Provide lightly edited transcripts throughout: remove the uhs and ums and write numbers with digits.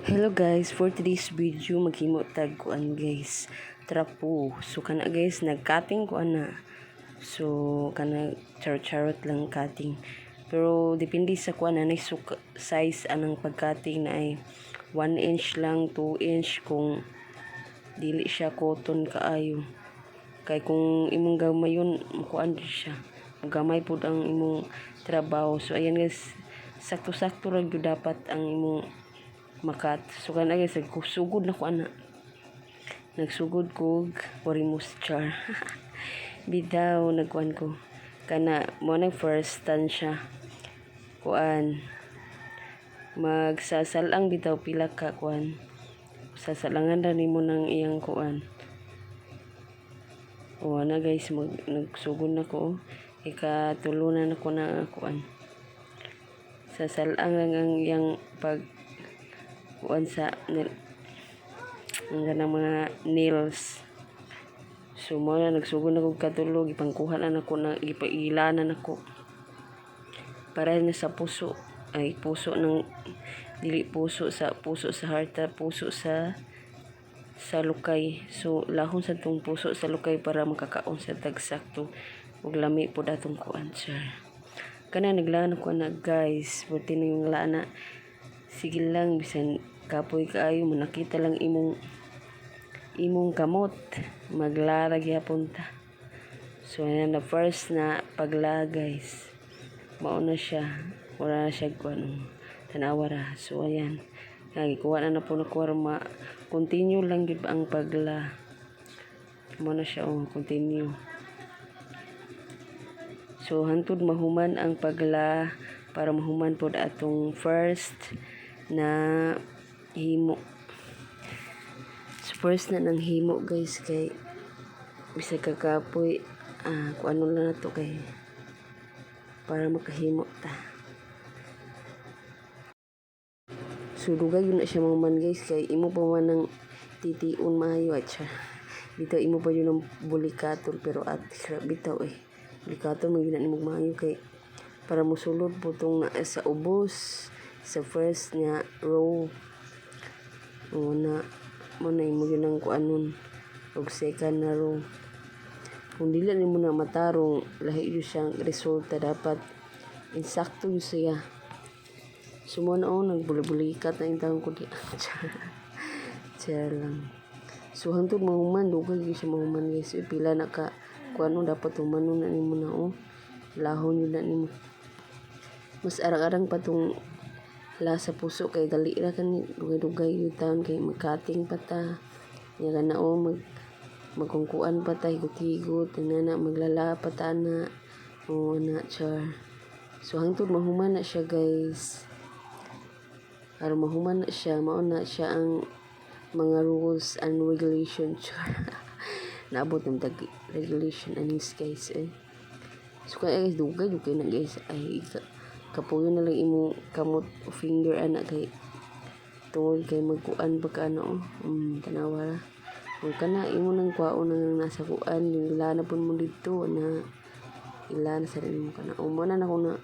Hello guys, for today's video maghimo tag kuan guys. Trapo. So kana guys nagcutting ko ana. So kana charot lang cutting. Pero depende sa kuan na size anang pagcutting na ay 1 inch lang, 2 inch kung dili siya cotton kaayo. Kay kung imong gamayon kuan siya. Gamay pud ang imong trabaho. So ayan guys, sakto-sakto ra gyud dapat ang imong makat. So kana guys, sugod na ko ana. Nagsugod ko Orimus char. Bitaw nagkuan ko. Kana mo na first stand siya. Kuan. Magsasalang bitaw pila ka kuan. Sasalangan ra nimo nang iyang kuan. O na guys, nagsugod na ko. Ikatulunan ako na kuan. Sasalang lang ang iyang pag kuan sa ang ganang mga nails. So mo na nagsugod na kog katulog, ipangkuha na nako na ipailanan nako. Para na sa puso ay puso ng dili puso sa harta, puso sa lukay. So lahon sa tong puso sa lukay para makakaon sa tagsakto ug lami pud atong kuan sir. Kana naglaan ko na guys, buti na yung lana. Sige lang bisan kapoy kaayo mo nakita lang imong kamot maglara gyapon ta. So ayan na first na pagla guys, mao na siya, wala na siya kuan tanawa ra. So ayan gikuha na po na kwarma, continue lang gid ang pagla, mao na siya continue. So hantod mahuman ang pagla para mahuman pod atong first na himo. So first na nang himo guys, kay bisag kakapoy kung ano lang na to kay para makahimo ta. So dugay yun na siya mahuman guys, kay imo pa man ng titiun maayo at siya bitaw imo pa yun ng bulikatol, pero at bitaw bulikatol mo yun na nimo maayo kay para musulod po tong sa ubos sa first nga row. O na mo na imo yun ang kuanon og second na row. Kung dili nimo na matarong lahi yun siyang resulta, dapat insakto yun siya. Sumo na nagbuli-bulikat na intang ko di. Char lang. So hantod mahuman dugay yun siya mahuman guys. Pila na ka kuano dapat humanon na nimo na lahon yun na nimo. Mas arang-arang pa tong lasa puso kay dali ra kan dugay-dugay yung taon kay magkating pa ta. Nya kana magkungkuan pa ta, higot-higot na maglala pa ta na. O na char. So hangtod mahuman na siya guys. Para mahuman na siya, mao na siya ang mga rules and regulation char. Naabot ng regulation anis guys So kaya guys, dugay na guys. Ay kapuyo na lang imo kamot o finger anak kay tungod kay magkuan pagka tanawa ra. Kung kana imo nang kwaon nang nasa kuan, ilana pud mo dito na ilana sa nimo kana. Mo na nako na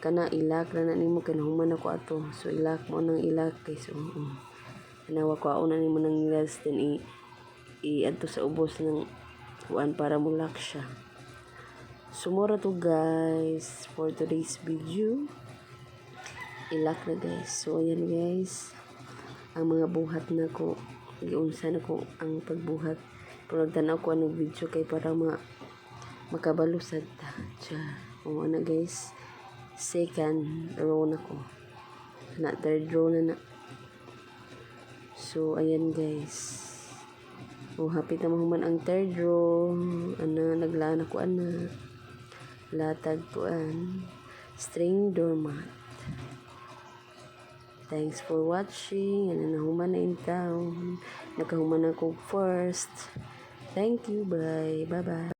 kana ilak ra na nimo kay nahuman ako ato. So ilak mo nang ilak kay so tanawa kwaon na nimo nang last then adto sa ubos ng kuan para mulak siya. Sumura to guys for today's video. Ilak na guys. So ayan guys, ang mga buhat na ko, giunsa na ko ang pagbuhat. Pero nagtanaw ko anong video kay para makabalusad ta. O ano guys, second row na ko. Na third row na. So ayan guys. Hapit na mahuman ang third row. Naglaan ako latag kuan string doormat. Thanks for watching. Nahuman na in town. Nakahuman ako first. Thank you. Bye. Bye-bye.